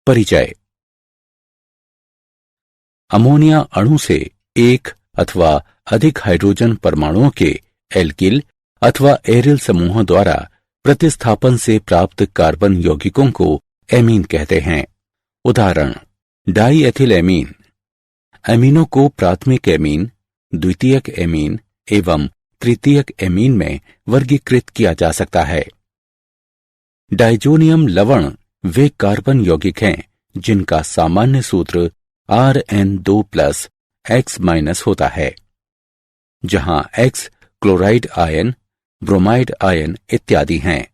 परिचय। अमोनिया अणु से एक अथवा अधिक हाइड्रोजन परमाणुओं के एल्किल अथवा एरिल समूहों द्वारा प्रतिस्थापन से प्राप्त कार्बन यौगिकों को एमीन कहते हैं। उदाहरण: डाई एथिल एमीन। एमीनों को प्राथमिक एमीन, द्वितीयक एमीन एवं तृतीयक एमीन में वर्गीकृत किया जा सकता है। डाइजोनियम लवण वे कार्बन यौगिक हैं जिनका सामान्य सूत्र Rn2+X- होता है, जहां X chloride ion, bromide ion इत्यादि हैं।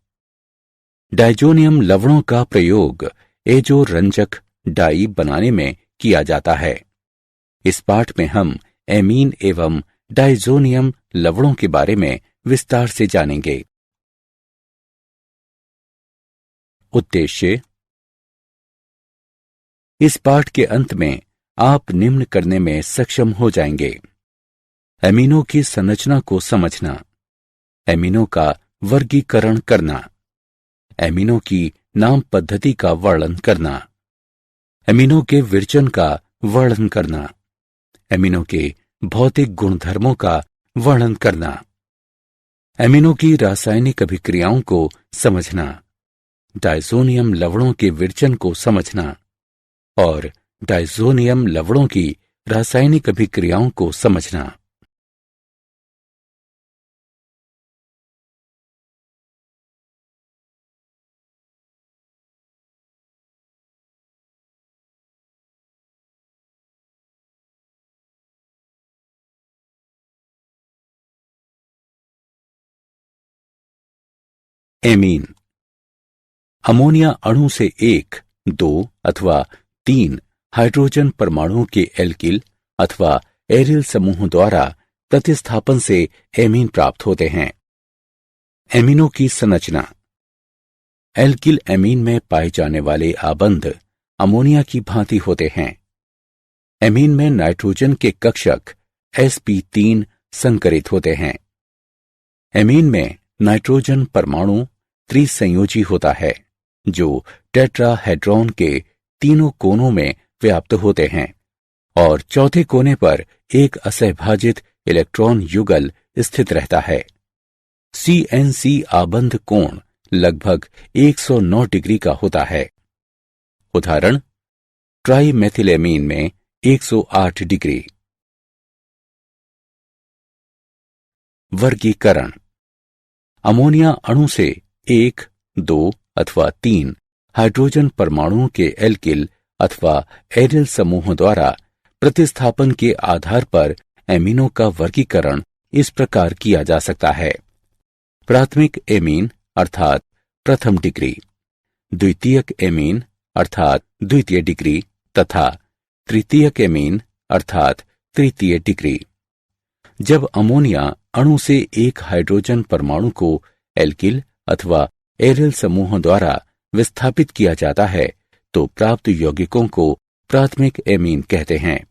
डाइजोनियम लवणों का प्रयोग एजो रंजक डाई बनाने में किया जाता है। इस पाठ में हम एमीन एवं डाइजोनियम लवणों के बारे में विस्तार से जानेंगे। उद्देश्य: इस पाठ के अंत में आप निम्न करने में सक्षम हो जाएंगे: एमीनों की संरचना को समझना, एमीनों का वर्गीकरण करना, एमीनों की नाम पद्धति का वर्णन करना, एमीनों के विरचन का वर्णन करना, एमीनों के भौतिक गुणधर्मों का वर्णन करना, एमीनों की रासायनिक अभिक्रियाओं को समझना, डाइजोनियम लवणों के विरचन को समझना और डाइजोनियम लवणों की रासायनिक अभिक्रियाओं को समझना। एमीन। अमोनिया अणु से एक, दो अथवा तीन हाइड्रोजन परमाणुओं के एल्किल अथवा एरिल समूह द्वारा प्रतिस्थापन से एमीन प्राप्त होते हैं। एमीनों की संरचना। एल्किल एमीन में पाए जाने वाले आबंध अमोनिया की भांति होते हैं। एमीन में नाइट्रोजन के कक्षक sp3 संकरित होते हैं। एमीन में नाइट्रोजन परमाणु त्रिसंयोजी होता है जो टेट्राहेड्रॉन के तीनों कोनों में व्याप्त होते हैं और चौथे कोने पर एक असहभाजित इलेक्ट्रॉन युगल स्थित रहता है। CNC आबंध कोण लगभग 109 डिग्री का होता है। उदाहरण: ट्राइमेथिलेमीन में 108 डिग्री। वर्गीकरण। अमोनिया अणु से एक, दो अथवा तीन हाइड्रोजन परमाणुओं के एल्किल अथवा एरिल समूह द्वारा प्रतिस्थापन के आधार पर एमीनों का वर्गीकरण इस प्रकार किया जा सकता है: प्राथमिक एमीन अर्थात प्रथम डिग्री, द्वितीयक एमीन अर्थात द्वितीय डिग्री तथा तृतीयक एमीन अर्थात तृतीय डिग्री। जब अमोनिया अणु से एक हाइड्रोजन परमाणु को एल्किल अथवा एरिल समूह द्वारा विस्थापित किया जाता है तो प्राप्त यौगिकों को प्राथमिक एमीन कहते हैं।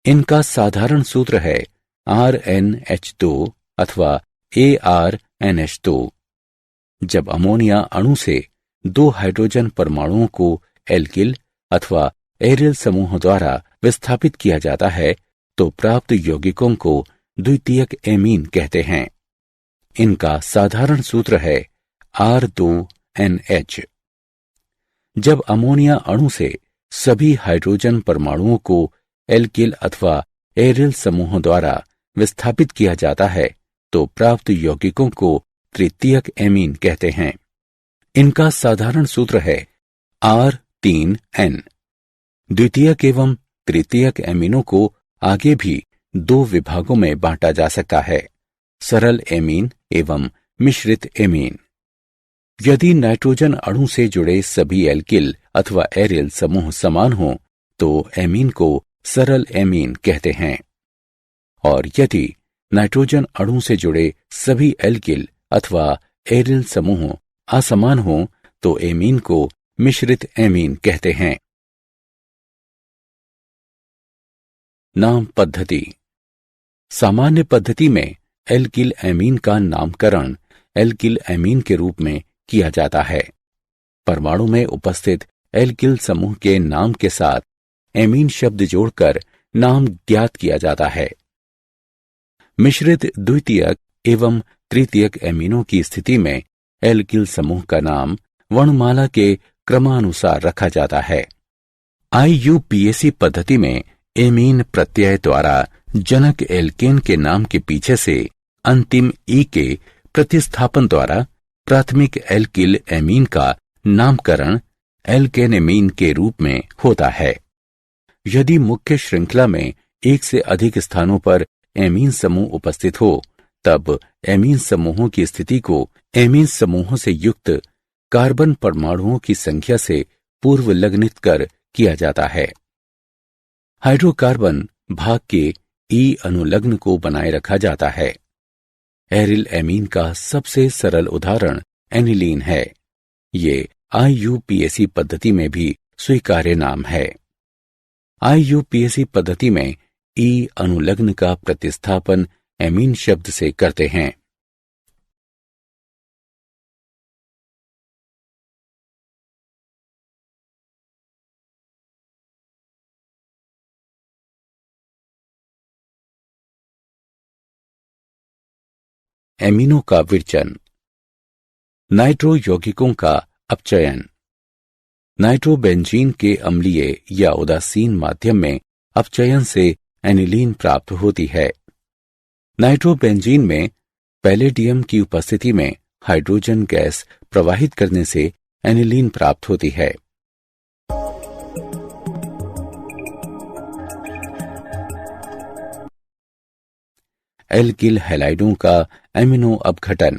इनका साधारण सूत्र है RnH2 अथवा ArNH2। जब अमोनिया अणु से दो हाइड्रोजन परमाणुओं को एल्किल अथवा एरिल समूह द्वारा विस्थापित किया जाता है तो प्राप्त यौगिकों को द्वितीयक एमीन कहते हैं। इनका साधारण सूत्र है R2NH। जब अमोनिया अणु से सभी हाइड्रोजन परमाणुओं को एल्किल अथवा एरिल समूह द्वारा विस्थापित किया जाता है तो प्राप्त यौगिकों को तृतीयक एमीन कहते हैं। इनका साधारण सूत्र है R3N। द्वितीयक एवं तृतीयक एमीनों को आगे भी दो विभागों में बांटा जा सकता है: सरल एमीन एवं मिश्रित एमीन। यदि नाइट्रोजन अणु से जुड़े सभी एल्किल अथवा एरिल समूह समान हों तो एमीन को सरल एमीन कहते हैं और यदि नाइट्रोजन अणु से जुड़े सभी एल्किल अथवा एरिल समूह असमान हों तो एमीन को मिश्रित एमीन कहते हैं। नाम पद्धति। सामान्य पद्धति में एल्किल एमीन का नामकरण एल्किल एमीन के रूप में किया जाता है। परमाणु में उपस्थित एल्किल समूह के नाम के साथ एमीन शब्द जोड़कर नाम ज्ञात किया जाता है। मिश्रित द्वितीयक एवं तृतीयक एमीनों की स्थिति में एल्किल समूह का नाम वर्णमाला के क्रमानुसार रखा जाता है। IUPAC पद्धति में एमीन प्रत्यय द्वारा जनक एल्केन के नाम के पीछे से अंतिम ई के प्रतिस्थापन द्वारा प्राथमिक एल्किल एमीन का नामकरण एल्केनेमीन के रूप में होता है। यदि मुख्य श्रृंखला में एक से अधिक स्थानों पर एमीन समूह उपस्थित हो, तब एमीन समूहों की स्थिति को एमीन समूहों से युक्त कार्बन परमाणुओं की संख्या से पूर्व लग्नित कर किया जाता है। हाइड्रोकार्बन भाग के ई अनुलग्न को बनाए रखा जाता है। एरिल एमीन का सबसे सरल उदाहरण एनिलीन है। ये IUPAC पद्धति में भी स्वीकार्य नाम है। IUPAC पद्धति में ई अनुलग्न का प्रतिस्थापन एमीन शब्द से करते हैं। एमीनों का विरचन। नाइट्रो यौगिकों का अपचयन। नाइट्रोबेंजीन के अम्लीय या उदासीन माध्यम में अपचयन से एनिलीन प्राप्त होती है। नाइट्रोबेंजीन में पैलेडियम की उपस्थिति में हाइड्रोजन गैस प्रवाहित करने से एनिलीन प्राप्त होती है। एल्किल हैलाइडों का एमिनो अपघटन।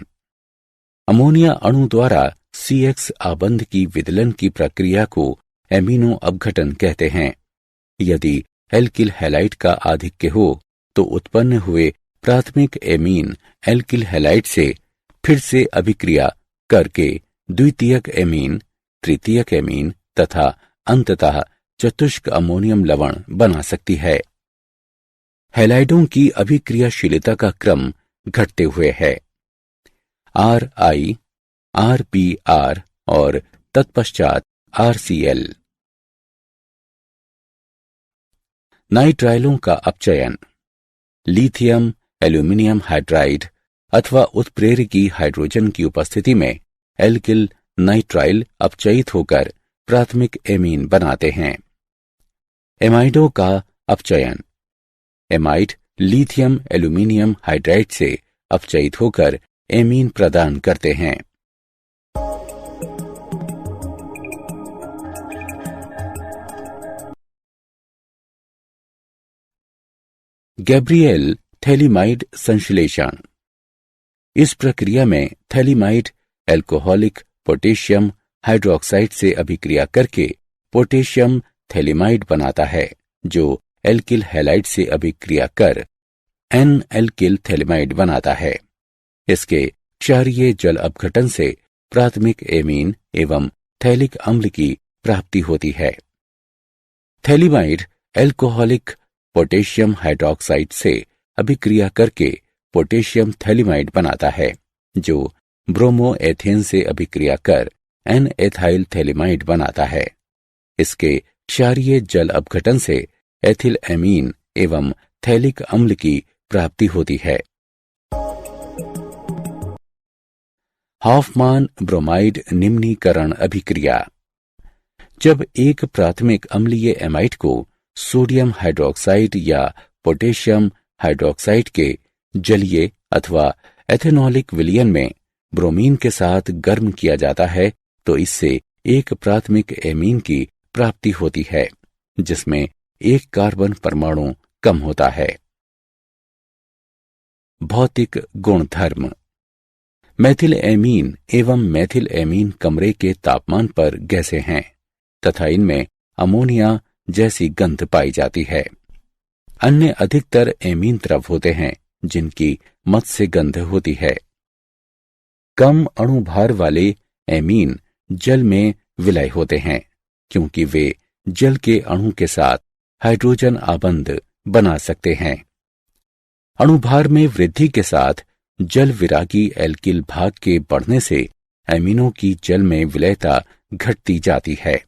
अमोनिया अणु द्वारा CX आबंध की विदलन की प्रक्रिया को एमिनो अपघटन कहते हैं। यदि एल्किल हैलाइड का आधिक्य हो तो उत्पन्न हुए प्राथमिक एमीन एल्किल हैलाइड से फिर से अभिक्रिया करके द्वितीयक एमीन, तृतीयक एमीन तथा अंततः चतुष्क अमोनियम लवण बना सकती है। हैलाइडों की अभिक्रियाशीलता का क्रम घटते हुए है। RI, RPR और तत्पश्चात RCl। नाइट्राइलों का अपचयन। लिथियम एल्यूमिनियम हाइड्राइड अथवा उत्प्रेरकी हाइड्रोजन की उपस्थिति में एल्किल नाइट्राइल अपचयित होकर प्राथमिक एमीन बनाते हैं। एमाइडों का अपचयन। एमाइड लिथियम एल्यूमिनियम हाइड्राइड से अपचयित होकर एमीन प्रदान करते हैं। गैब्रिएल थैलीमाइड संश्लेषण। इस प्रक्रिया में थैलीमाइड एल्कोहलिक पोटेशियम हाइड्रोक्साइड से अभिक्रिया करके पोटेशियम थैलीमाइड बनाता है, जो एल्किल हैलाइड से अभिक्रिया कर N-एल्किल थैलीमाइड बनाता है। इसके क्षारीय जल अपघटन से प्राथमिक एमीन एवं थैलिक अम्ल की प्राप्ति होती है। थैलीमाइड एल्कोहलिक पोटेशियम हाइड्रोक्साइड से अभिक्रिया करके पोटेशियम थैलीमाइड बनाता है, जो ब्रोमो एथेन से अभिक्रिया कर N-एथाइल थैलीमाइड बनाता है। इसके क्षारीय जल अपघटन से एथिल एमीन एवं थैलिक अम्ल की प्राप्ति होती है। हॉफमान ब्रोमाइड निम्नीकरण अभिक्रिया। जब एक प्राथमिक अम्लीय एमाइड को सोडियम हाइड्रोक्साइड या पोटेशियम हाइड्रोक्साइड के जलीय अथवा एथेनॉलिक विलयन में ब्रोमीन के साथ गर्म किया जाता है, तो इससे एक प्राथमिक एमीन की प्राप्ति होती है, जिसमें एक कार्बन परमाणु कम होता है। भौतिक गुणधर्म। मैथिल एमीन एवं मैथिल एमीन कमरे के तापमान पर गैसें हैं तथा इनमें अमोनिया जैसी गंध पाई जाती है। अन्य अधिकतर एमीन द्रव होते हैं जिनकी मत्स्य गंध होती है। कम अणुभार वाले एमीन जल में विलय होते हैं, क्योंकि वे जल के अणु के साथ हाइड्रोजन आबंध बना सकते हैं। अणुभार में वृद्धि के साथ जल विरागी एल्किल भाग के बढ़ने से एमीनों की जल में विलयता घटती जाती है।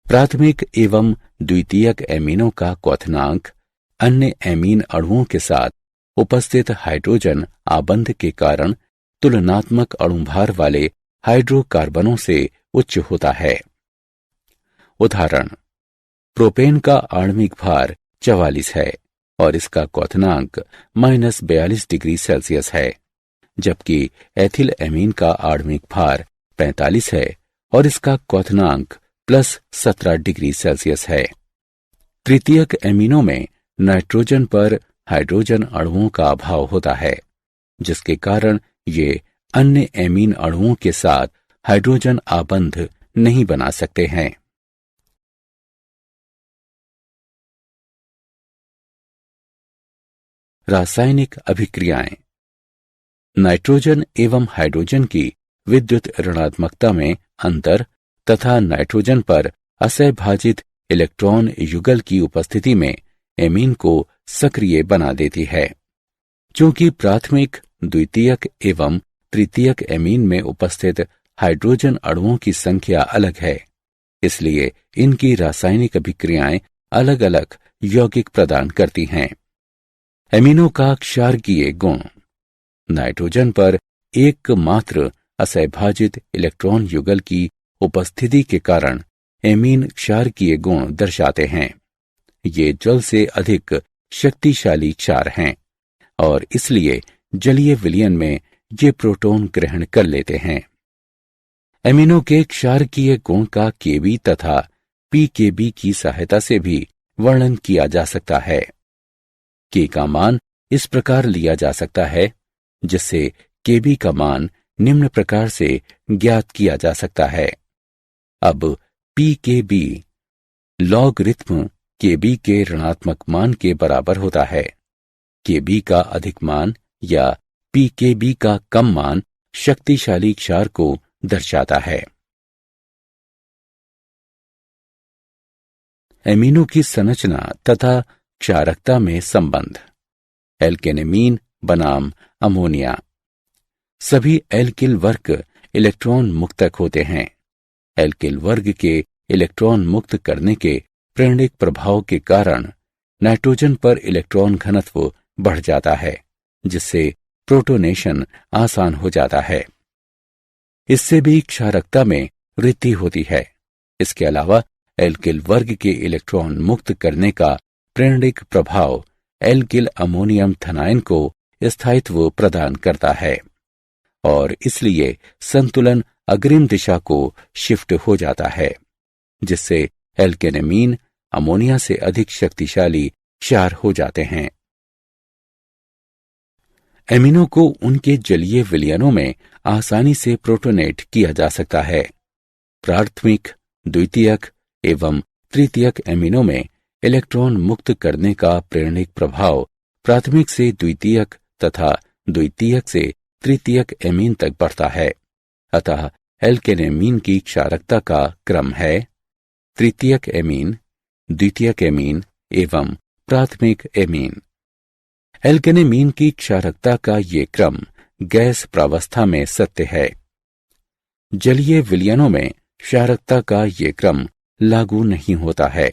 प्राथमिक एवं द्वितीयक एमीनों का क्वथनांक अन्य एमीन अणुओं के साथ उपस्थित हाइड्रोजन आबंध के कारण तुलनात्मक अणुभार वाले हाइड्रोकार्बनों से उच्च होता है। उदाहरण, प्रोपेन का आणविक भार 44 है और इसका क्वथनांक -42 डिग्री सेल्सियस है, जबकि एथिल एमीन का आणविक भार 45 है और इसका क्वथनांक +17 डिग्री सेल्सियस है। तृतीयक एमीनों में नाइट्रोजन पर हाइड्रोजन अणुओं का अभाव होता है, जिसके कारण ये अन्य एमीन अणुओं के साथ हाइड्रोजन आबंध नहीं बना सकते हैं। रासायनिक अभिक्रियाएं। नाइट्रोजन एवं हाइड्रोजन की विद्युत ऋणात्मकता में अंतर तथा नाइट्रोजन पर असहभाजित इलेक्ट्रॉन युगल की उपस्थिति में एमीन को सक्रिय बना देती है। चूंकि प्राथमिक, द्वितीयक एवं तृतीयक एमीन में उपस्थित हाइड्रोजन अणुओं की संख्या अलग है, इसलिए इनकी रासायनिक अभिक्रियाएं अलग अलग यौगिक प्रदान करती हैं। एमीनों का क्षारकीय गुण। नाइट्रोजन पर एकमात्र असहभाजित इलेक्ट्रॉन युगल की उपस्थिति के कारण एमीन क्षारकीय गुण दर्शाते हैं। ये जल से अधिक शक्तिशाली क्षार हैं और इसलिए जलीय विलयन में ये प्रोटॉन ग्रहण कर लेते हैं। एमीनों के क्षारकीय गुण का केबी तथा पीकेबी की सहायता से भी वर्णन किया जा सकता है। के का मान इस प्रकार लिया जा सकता है, जिससे केबी का मान निम्न प्रकार से ज्ञात किया जा सकता है। अब पीकेबी लॉगरिथम केबी के ऋणात्मक मान के बराबर होता है। केबी का अधिक मान या पीकेबी का कम मान शक्तिशाली क्षार को दर्शाता है। एमीनों की संरचना तथा क्षारकता में संबंध। एल्केनेमीन बनाम अमोनिया। सभी एल्किल वर्ग इलेक्ट्रॉन मुक्तक होते हैं। एल्किल वर्ग के इलेक्ट्रॉन मुक्त करने के प्रेरणिक प्रभाव के कारण नाइट्रोजन पर इलेक्ट्रॉन घनत्व बढ़ जाता है, जिससे प्रोटोनेशन आसान हो जाता है। इससे भी क्षारकता में वृद्धि होती है। इसके अलावा एल्किल वर्ग के इलेक्ट्रॉन मुक्त करने का प्रेरणिक प्रभाव एल्किल अमोनियम थनाइन को स्थायित्व प्रदान करता है और इसलिए संतुलन अग्रिम दिशा को शिफ्ट हो जाता है, जिससे एल्केनेमीन अमोनिया से अधिक शक्तिशाली क्षार हो जाते हैं। एमीनों को उनके जलीय विलयनों में आसानी से प्रोटोनेट किया जा सकता है। प्राथमिक, द्वितीयक एवं तृतीयक एमीनों में इलेक्ट्रॉन मुक्त करने का प्रेरणिक प्रभाव प्राथमिक से द्वितीयक तथा द्वितीयक से तृतीयक एमीन तक बढ़ता है। अतः एल्केनेमीन की क्षारकता का क्रम है तृतीयक एमीन, द्वितीयक एमीन एवं प्राथमिक एमीन। एल्केनेमीन की क्षारकता का ये क्रम गैस प्रावस्था में सत्य है। जलीय विलयनों में क्षारकता का ये क्रम लागू नहीं होता है।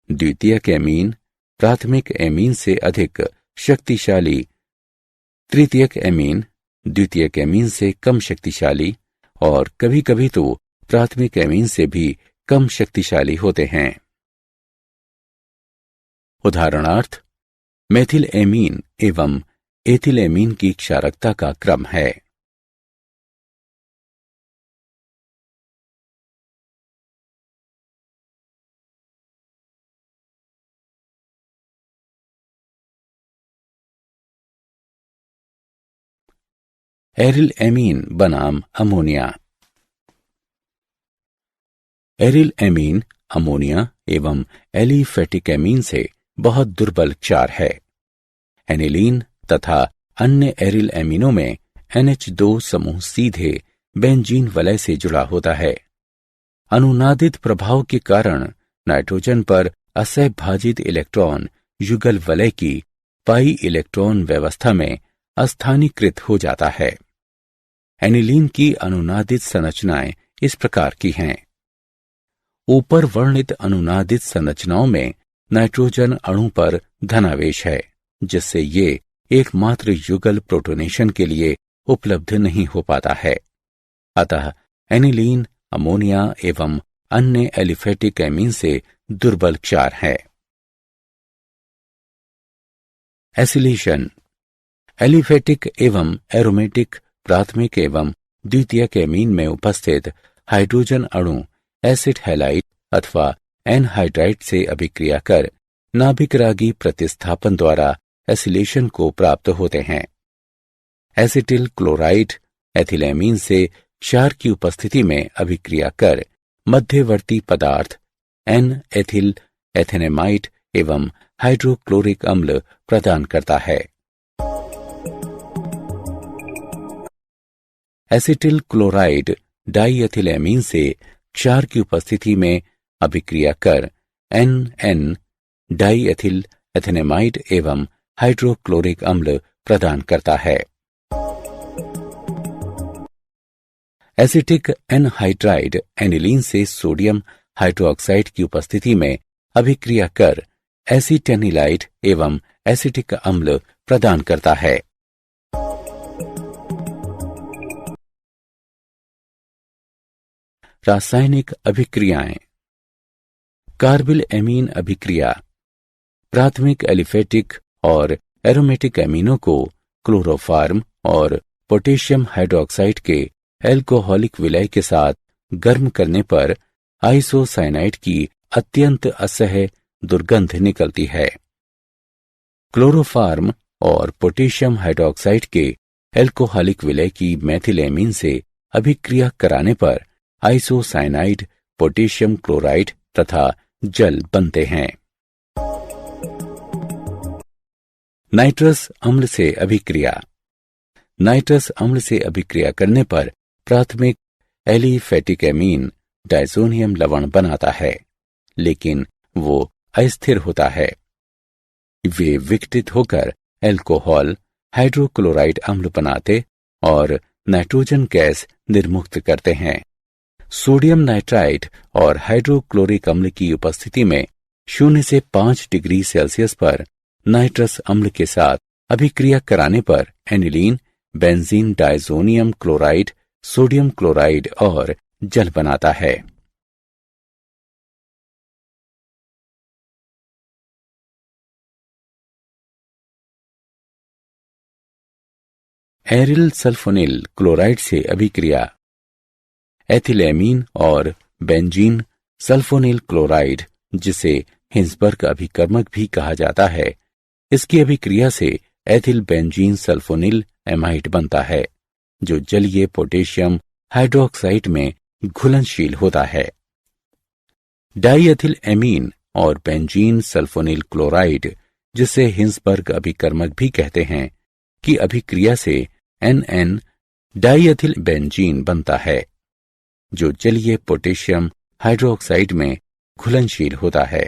द्वितीयक एमीन प्राथमिक एमीन से अधिक शक्तिशाली, तृतीयक एमीन द्वितीयक एमीन से कम शक्तिशाली और कभी कभी तो प्राथमिक एमीन से भी कम शक्तिशाली होते हैं। उदाहरणार्थ, मेथिल एमीन एवं एथिल एमीन की क्षारकता का क्रम है एरिल एमीन बनाम अमोनिया। एरिल एमीन अमोनिया एवं एलिफेटिक एमीन से बहुत दुर्बल क्षार है। एनिलीन तथा अन्य एरिल एमीनों में NH2 समूह सीधे बेंजीन वलय से जुड़ा होता है। अनुनादित प्रभाव के कारण नाइट्रोजन पर असहभाजित इलेक्ट्रॉन युगल वलय की पाई इलेक्ट्रॉन व्यवस्था में अस्थानीकृत हो जाता है। एनिलीन की अनुनादित संरचनाएं इस प्रकार की हैं। ऊपर वर्णित अनुनादित संरचनाओं में नाइट्रोजन अणु पर धनावेश है, जिससे ये एकमात्र युगल प्रोटोनेशन के लिए उपलब्ध नहीं हो पाता है। अतः एनिलीन अमोनिया एवं अन्य एलिफेटिक एमीन से दुर्बल क्षार है। एसिलेशन। एलिफेटिक एवं एरोमेटिक प्राथमिक एवं द्वितीयक एमीन में उपस्थित हाइड्रोजन अणु एसिड हैलाइड अथवा एनहाइड्राइड से अभिक्रिया कर नाभिकरागी प्रतिस्थापन द्वारा एसिलेशन को प्राप्त होते हैं। एसिटिल क्लोराइड एथिलेमीन से क्षार की उपस्थिति में अभिक्रिया कर मध्यवर्ती पदार्थ एन एथिल एथेनेमाइड एवं हाइड्रोक्लोरिक अम्ल प्रदान करता है। एसिटिल क्लोराइड डाईएथिलेमीन से क्षार की उपस्थिति में अभिक्रिया कर एन डाईएथिल एथेनेमाइड एवं हाइड्रोक्लोरिक अम्ल प्रदान करता है। एसिटिक एनहाइड्राइड एनिलीन से सोडियम हाइड्रोक्साइड की उपस्थिति में अभिक्रिया कर एसिटेनिलाइड एवं एसिटिक अम्ल प्रदान करता है। रासायनिक अभिक्रियाएं। कार्बिल एमीन अभिक्रिया प्राथमिक एलिफेटिक और एरोमेटिक एमीनों को क्लोरोफार्म और पोटेशियम हाइड्रोक्साइड के एल्कोहलिक विलय के साथ गर्म करने पर आइसोसाइनाइड की अत्यंत असह्य दुर्गंध निकलती है। क्लोरोफार्म और पोटेशियम हाइड्रोक्साइड के एल्कोहलिक विलय की मेथिलेमीन से अभिक्रिया कराने पर आइसोसाइनाइड, पोटेशियम क्लोराइड तथा जल बनते हैं। नाइट्रस अम्ल से अभिक्रिया। नाइट्रस अम्ल से अभिक्रिया करने पर प्राथमिक एलिफेटिक एमीन डायज़ोनियम लवण बनाता है, लेकिन वो अस्थिर होता है। वे विघटित होकर एल्कोहल, हाइड्रोक्लोराइड अम्ल बनाते और नाइट्रोजन गैस निर्मुक्त करते हैं। सोडियम नाइट्राइड और हाइड्रोक्लोरिक अम्ल की उपस्थिति में 0 से 5 डिग्री सेल्सियस पर नाइट्रस अम्ल के साथ अभिक्रिया कराने पर aniline, benzene diazonium chloride, sodium chloride और जल बनाता है। एरिल सल्फोनिल क्लोराइड से अभिक्रिया। एथिलेमीन और बेंजीन सल्फोनिल क्लोराइड, जिसे हिंसबर्ग अभिकर्मक भी कहा जाता है, इसकी अभिक्रिया से एथिल बेंजीन सल्फोनिल एमाइड बनता है, जो जलीय पोटेशियम हाइड्रोक्साइड में घुलनशील होता है। डाईएथिल एमीन और बेंजीन सल्फोनिल क्लोराइड, जिसे हिंसबर्ग अभिकर्मक भी कहते हैं, की अभिक्रिया से एन डाईएथिल बेंजीन बनता है, जो जलीय पोटेशियम हाइड्रोक्साइड में घुलनशील होता है।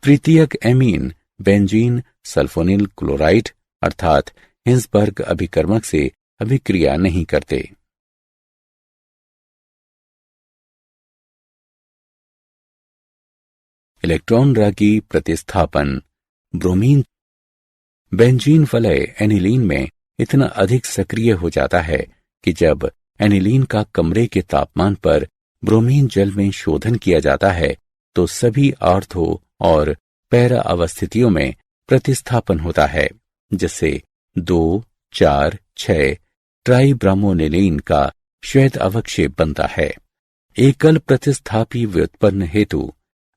तृतीयक एमीन बेंजीन सल्फोनिल क्लोराइड अर्थात हिंसबर्ग अभिकर्मक से अभिक्रिया नहीं करते। इलेक्ट्रॉन रागी प्रतिस्थापन। ब्रोमीन। बेंजीन वलय एनिलीन में इतना अधिक सक्रिय हो जाता है कि जब एनिलीन का कमरे के तापमान पर ब्रोमीन जल में शोधन किया जाता है तो सभी आर्थो और पैरा अवस्थितियों में प्रतिस्थापन होता है, जिससे 2, 4, 6 ट्राइब्रामोनिलीन का श्वेत अवक्षेप बनता है। एकल प्रतिस्थापी व्युत्पन्न हेतु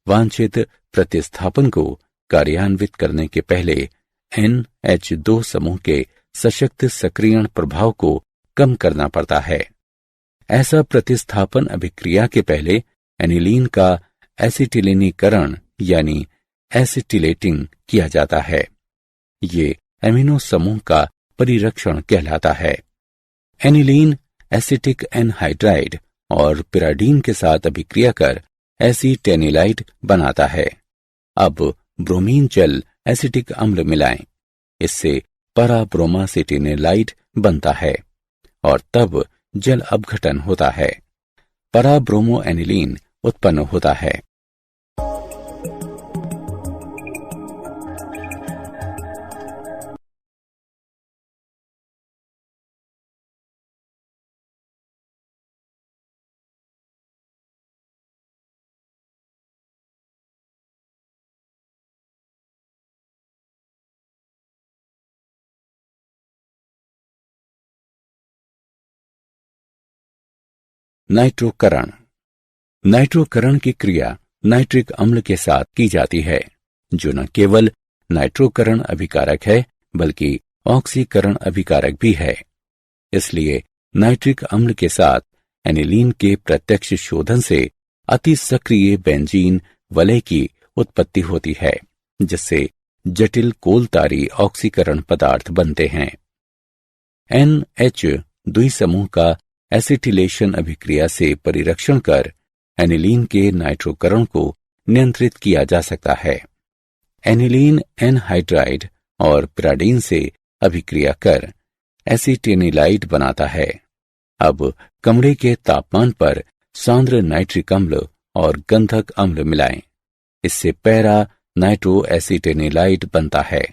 वांछित प्रतिस्थापन को कार्यान्वित करने के पहले NH2 समूह के सशक्त सक्रियण प्रभाव को कम करना पड़ता है। ऐसा प्रतिस्थापन अभिक्रिया के पहले एनिलीन का एसिटिलीनीकरण यानी एसिटिलेटिंग किया जाता है। ये एमिनो समूह का परिरक्षण कहलाता है। एनिलीन एसिटिक एनहाइड्राइड और पिराडीन के साथ अभिक्रिया कर एसिटेनिलाइड बनाता है। अब ब्रोमीन जल एसिटिक अम्ल मिलाएं, इससे पराब्रोमासिटिनिलाइड बनता है और तब जल अपघटन होता है। पराब्रोमो एनिलीन उत्पन्न होता है। नाइट्रोकरण। नाइट्रोकरण की क्रिया नाइट्रिक अम्ल के साथ की जाती है, जो न केवल नाइट्रोकरण अभिकारक है बल्कि ऑक्सीकरण अभिकारक भी है। इसलिए नाइट्रिक अम्ल के साथ एनिलीन के प्रत्यक्ष शोधन से अति सक्रिय बेंजीन वलय की उत्पत्ति होती है, जिससे जटिल कोलतारी ऑक्सीकरण पदार्थ बनते हैं। NH द्विसमूह का एसिटिलेशन अभिक्रिया से परिरक्षण कर एनिलीन के नाइट्रोकरण को नियंत्रित किया जा सकता है। एनिलीन एनहाइड्राइड और पिराडीन से अभिक्रिया कर एसिटेनिलाइड बनाता है। अब कमरे के तापमान पर सांद्र नाइट्रिक अम्ल और गंधक अम्ल मिलाएं। इससे पैरा नाइट्रो एसिटेनिलाइड बनता है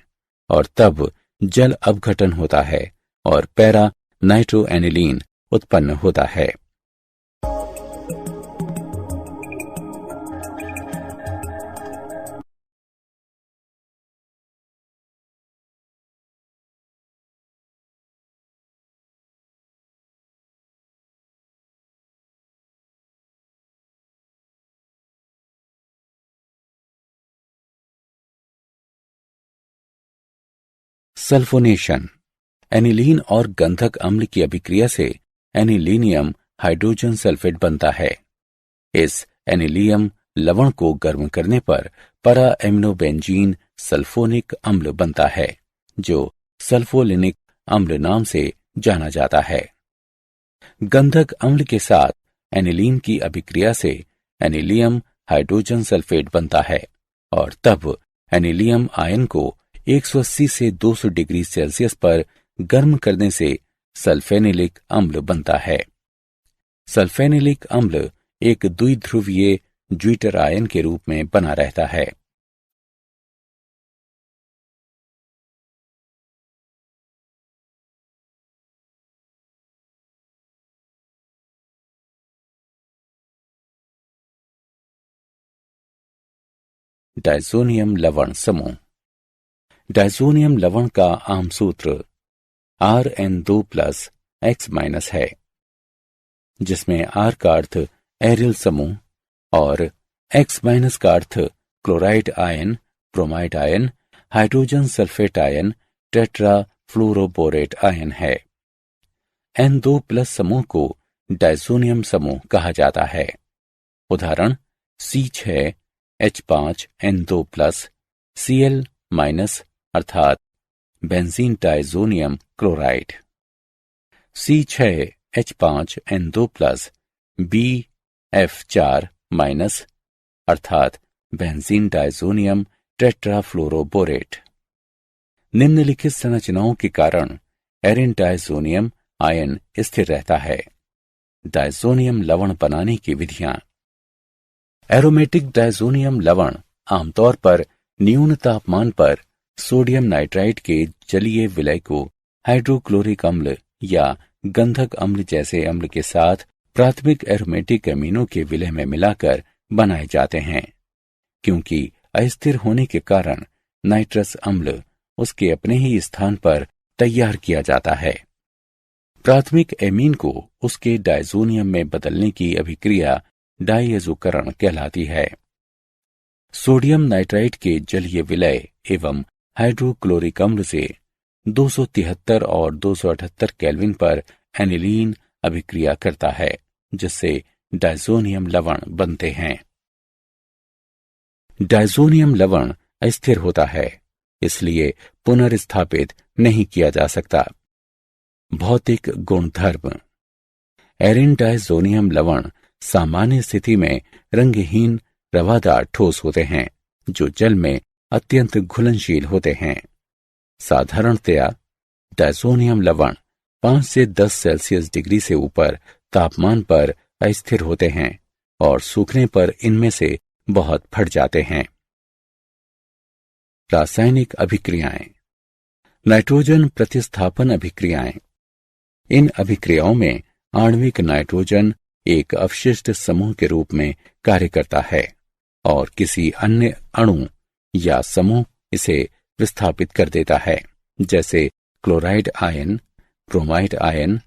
और तब जल अपघटन होता है और पैरा नाइट्रो एनिलीन उत्पन्न होता है। सल्फोनेशन। एनिलीन और गंधक अम्ल की अभिक्रिया से एनिलीनियम हाइड्रोजन सल्फेट बनता है। इस एनिलियम लवण को गर्म करने पर para एमिनोबेंजीन सल्फोनिक अम्ल बनता है, जो सल्फोलिनिक अम्ल नाम से जाना जाता है। गंधक अम्ल के साथ एनिलीन की अभिक्रिया से एनिलियम हाइड्रोजन सल्फेट बनता है और तब एनिलियम आयन को 180 से 200 डिग्री सेल्सियस पर गर्म करने से सल्फेनिलिक अम्ल बनता है। सल्फेनिलिक अम्ल एक द्विध्रुवीय ज्विटर आयन के रूप में बना रहता है। डायज़ोनियम लवण समूह। डायज़ोनियम लवण का आम सूत्र Rn2+X- है, जिसमें R का अर्थ एरिल समूह और X- का अर्थ chloride ion, bromide ion, hydrogen sulphate ion, tetra fluoroborate ion है। N2+ समूह को डायज़ोनियम समूह कहा जाता है। उदाहरण C6H5N2+ Cl- अर्थात benzene diazonium chloride, C6H5N2+ BF4- अर्थात बेंजीन डायज़ोनियम टेट्राफ्लोरोबोरेट। निम्नलिखित संरचनाओं के कारण एरिन डायज़ोनियम आयन स्थिर रहता है। डायज़ोनियम लवण बनाने की विधियां। एरोमेटिक डायज़ोनियम लवण आमतौर पर न्यून तापमान पर सोडियम नाइट्राइट के जलीय विलय को हाइड्रोक्लोरिक अम्ल या गंधक अम्ल जैसे अम्ल के साथ प्राथमिक एरोमेटिक अमीनों के विलय में मिलाकर बनाए जाते हैं। क्योंकि अस्थिर होने के कारण नाइट्रस अम्ल उसके अपने ही स्थान पर तैयार किया जाता है। प्राथमिक एमीन को उसके डायज़ोनियम में बदलने की अभिक्रिया डायज़ोकरण कहलाती है। सोडियम नाइट्राइट के जलीय विलय एवं हाइड्रोक्लोरिक अम्ल से 273 और 278 केल्विन पर एनिलीन अभिक्रिया करता है, जिससे डायज़ोनियम लवण बनते हैं। डायज़ोनियम लवण अस्थिर होता है, इसलिए पुनर्स्थापित नहीं किया जा सकता। भौतिक गुणधर्म। एरिन डायज़ोनियम लवण सामान्य स्थिति में रंगहीन रवादार ठोस होते हैं, जो जल में अत्यंत घुलनशील होते हैं। साधारणतया डायज़ोनियम लवण 5 से 10 सेल्सियस डिग्री से ऊपर तापमान पर अस्थिर होते हैं और सूखने पर इनमें से बहुत फट जाते हैं। रासायनिक अभिक्रियाएं। नाइट्रोजन प्रतिस्थापन अभिक्रियाएं। इन अभिक्रियाओं में आणविक नाइट्रोजन एक अवशिष्ट समूह के रूप में कार्य करता है और किसी अन्य अणु या समूह इसे विस्थापित कर देता है, जैसे chloride ion, bromide ion,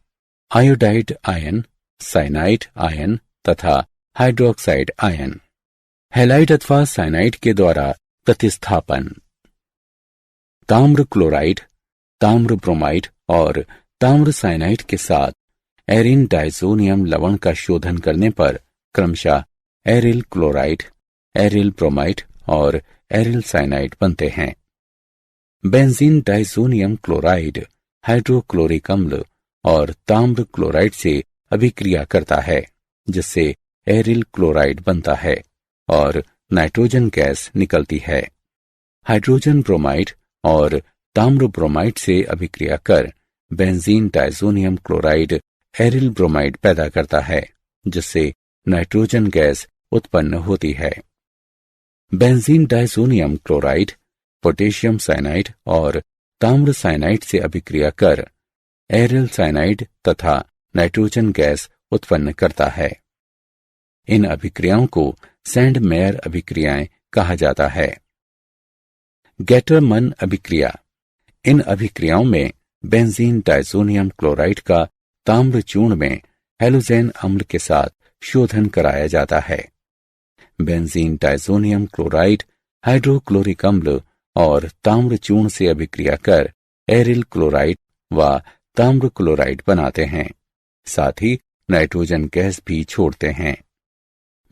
iodide ion, cyanide ion तथा हाइड्रोक्साइड आयन। हैलाइड अथवा साइनाइड के द्वारा प्रतिस्थापन। ताम्र क्लोराइड, ताम्र ब्रोमाइड और ताम्र साइनाइड के साथ एरिन डाइजोनियम लवण का शोधन करने पर क्रमशः एरिल क्लोराइड, एरिल ब्रोमाइड और एरिल साइनाइड बनते हैं। बेंजीन डाइजोनियम क्लोराइड हाइड्रोक्लोरिक अम्ल और ताम्र क्लोराइड से अभिक्रिया करता है, जिससे एरिल क्लोराइड बनता है और नाइट्रोजन गैस निकलती है। हाइड्रोजन ब्रोमाइड और ताम्र ब्रोमाइड से अभिक्रिया कर benzene diazonium chloride aryl bromide पैदा करता है, जिससे नाइट्रोजन गैस उत्पन्न होती है। Benzene diazonium chloride potassium cyanide और ताम्र साइनाइड से अभिक्रिया कर एरिल साइनाइड तथा नाइट्रोजन गैस उत्पन्न करता है। इन अभिक्रियाओं को सैंड मेयर अभिक्रियाएं कहा जाता है। गेटरमन अभिक्रिया। इन अभिक्रियाओं में बेंजीन डाइजोनियम क्लोराइड का ताम्र चूर्ण में हेलोजेन अम्ल के साथ शोधन कराया जाता है। बेंजीन डाइजोनियम क्लोराइड हाइड्रोक्लोरिक अम्ल और ताम्र चूर्ण से अभिक्रिया कर एरिल क्लोराइड व ताम्र क्लोराइड बनाते हैं, साथ ही नाइट्रोजन गैस भी छोड़ते हैं।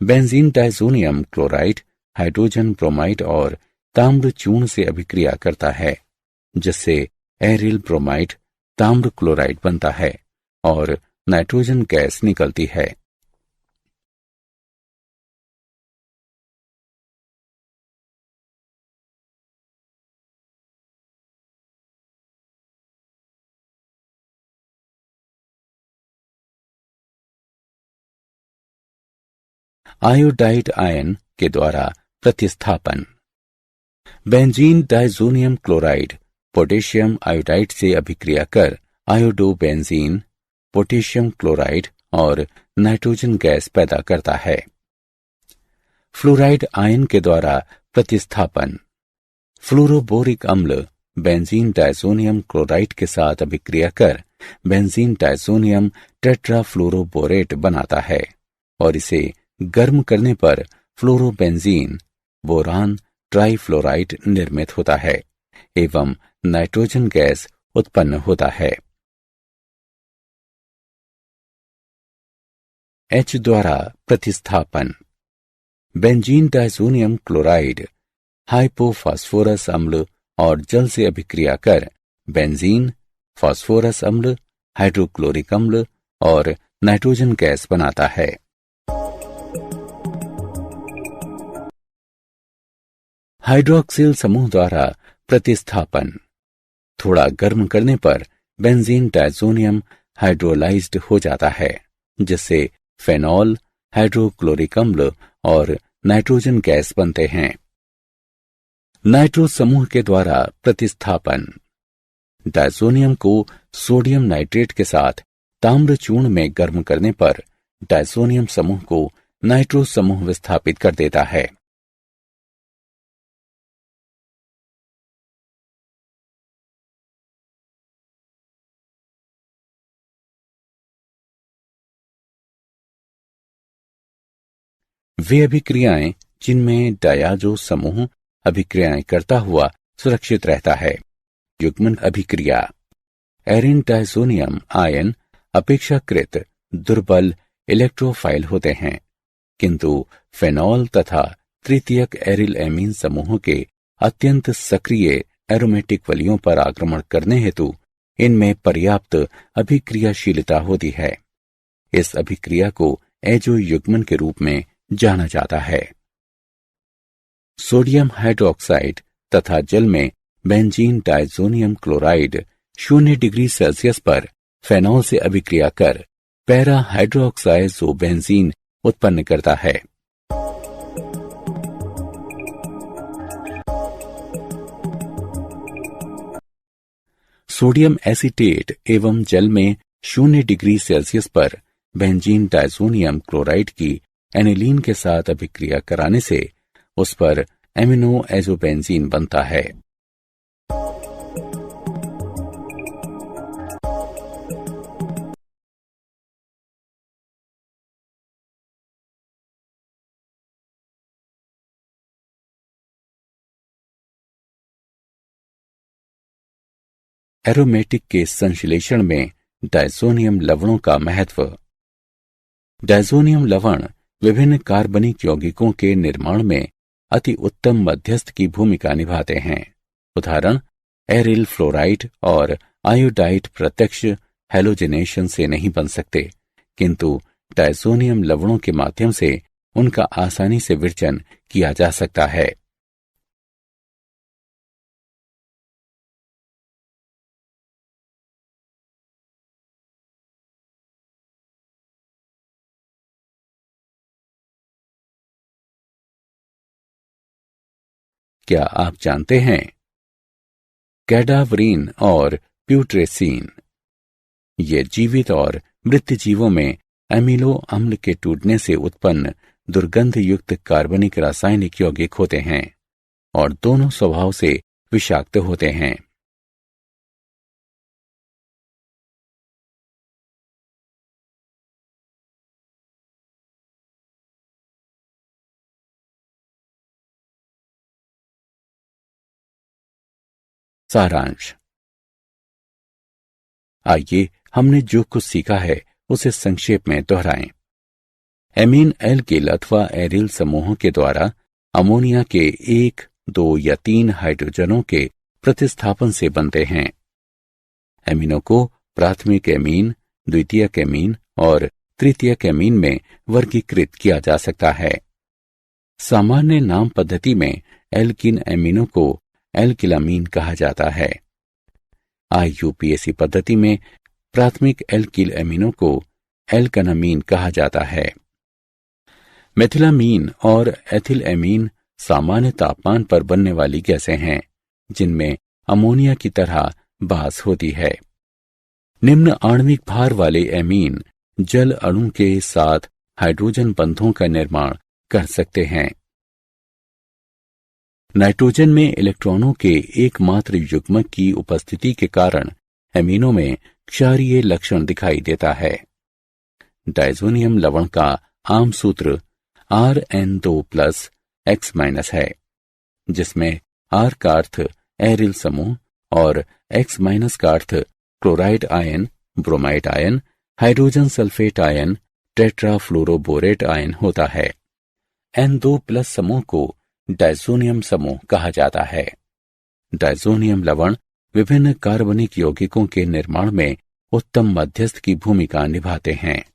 Benzene diazonium chloride hydrogen bromide और ताम्र चूर्ण से अभिक्रिया करता है, जिससे एरिल ब्रोमाइड ताम्र क्लोराइड बनता है और नाइट्रोजन गैस निकलती है। आयोडाइड आयन के द्वारा प्रतिस्थापन। Benzene diazonium chloride potassium iodide से अभिक्रिया कर आयोडोबेंजीन, पोटेशियम क्लोराइड और नाइट्रोजन गैस पैदा करता है। फ्लोराइड आयन के द्वारा प्रतिस्थापन। फ्लोरोबोरिक अम्ल बेंजीन डाइजोनियम क्लोराइड के साथ अभिक्रिया कर बेंजीन डाइजोनियम टेट्राफ्लोरोबोरेट बनाता है और इसे गर्म करने पर फ्लोरोबेंजीन बोरान ट्राइफ्लोराइड निर्मित होता है एवं नाइट्रोजन गैस उत्पन्न होता है। H द्वारा प्रतिस्थापन। बेंजीन डाइजोनियम क्लोराइड हाइपोफॉस्फोरस अम्ल और जल से अभिक्रिया कर बेंजीन, फास्फोरस अम्ल, हाइड्रोक्लोरिक अम्ल और नाइट्रोजन गैस बनाता है। हाइड्रोक्सिल समूह द्वारा प्रतिस्थापन। थोड़ा गर्म करने पर बेंजीन डाइजोनियम हाइड्रोलाइज्ड हो जाता है, जिससे फेनॉल, हाइड्रोक्लोरिक अम्ल और नाइट्रोजन गैस बनते हैं। नाइट्रो समूह के द्वारा प्रतिस्थापन। डाइजोनियम को सोडियम नाइट्रेट के साथ ताम्र चूर्ण में गर्म करने पर डाइजोनियम समूह को नाइट्रो समूह विस्थापित कर देता है। वे अभिक्रियाएं जिनमें डायाजो समूह अभिक्रियाएं करता हुआ सुरक्षित रहता है। युग्मन अभिक्रिया। एरिन डाइजोनियम आयन अपेक्षाकृत दुर्बल इलेक्ट्रोफाइल होते हैं, किंतु फेनॉल तथा तृतीयक एरिल एमीन समूहों के अत्यंत सक्रिय एरोमेटिक वलियों पर आक्रमण करने हेतु इनमें पर्याप्त अभिक्रियाशीलता होती है। इस अभिक्रिया को एजो युग्मन के रूप में जाना जाता है। सोडियम हाइड्रोक्साइड तथा जल में benzene diazonium chloride 0 degree Celsius पर फेनॉल से अभिक्रिया कर पैरा हाइड्रोक्साइजोबेंजीन उत्पन्न करता है। सोडियम एसीटेट एवं जल में 0 डिग्री सेल्सियस पर बेंजीन डायजोनियम क्लोराइड की एनिलीन के साथ अभिक्रिया कराने से उस पर एमिनो एजोबेंजीन बनता है। एरोमेटिक के संश्लेषण में डायज़ोनियम लवणों का महत्व। डायज़ोनियम लवण विभिन्न कार्बनिक यौगिकों के निर्माण में अति उत्तम मध्यस्थ की भूमिका निभाते हैं। उदाहरण एरिल फ्लोराइड और आयोडाइड प्रत्यक्ष हैलोजेनेशन से नहीं बन सकते, किंतु डायज़ोनियम लवणों के माध्यम से उनका आसानी से विरचन किया जा सकता है। क्या आप जानते हैं कैडावरीन और प्यूट्रेसीन ये जीवित और मृत जीवों में एमिनो अम्ल के टूटने से उत्पन्न दुर्गंध युक्त कार्बनिक रासायनिक यौगिक होते हैं और दोनों स्वभाव से विषाक्त होते हैं। सारांश। आइए हमने जो कुछ सीखा है उसे संक्षेप में दोहराएं। एमीन एल्किल अथवा एरिल समूहों के द्वारा अमोनिया के 1, 2 या 3 हाइड्रोजनों के प्रतिस्थापन से बनते हैं। एमिनो को प्राथमिक एमीन, द्वितीयक एमीन और तृतीयक एमीन में वर्गीकृत किया जा सकता है। सामान्य नाम पद्धति में एल्किन एमिनो को एल्किलामीन कहा जाता है। IUPAC पद्धति में प्राथमिक एल्किल एमिनो को एल्कनामीन कहा जाता है। मेथिलामीन और एथिल एमीन सामान्य तापमान पर बनने वाली गैसें हैं जिनमें अमोनिया की तरह बास होती है। निम्न आणविक भार वाले एमीन जल अणु के साथ हाइड्रोजन बंधों का निर्माण कर सकते हैं। नाइट्रोजन में इलेक्ट्रॉनों के एकमात्र युग्मक की उपस्थिति के कारण एमीनो में क्षारीय लक्षण दिखाई देता है। डायज़ोनियम लवण का आम सूत्र Rn2+X- है, जिसमें R का अर्थ एरिल समूह और X- का अर्थ chloride ion, bromide ion, hydrogen sulphate ion, tetrafluoroborate ion होता है। N2+ समूह को डायज़ोनियम समूह कहा जाता है। डायज़ोनियम लवण विभिन्न कार्बनिक यौगिकों के निर्माण में उत्तम मध्यस्थ की भूमिका निभाते हैं।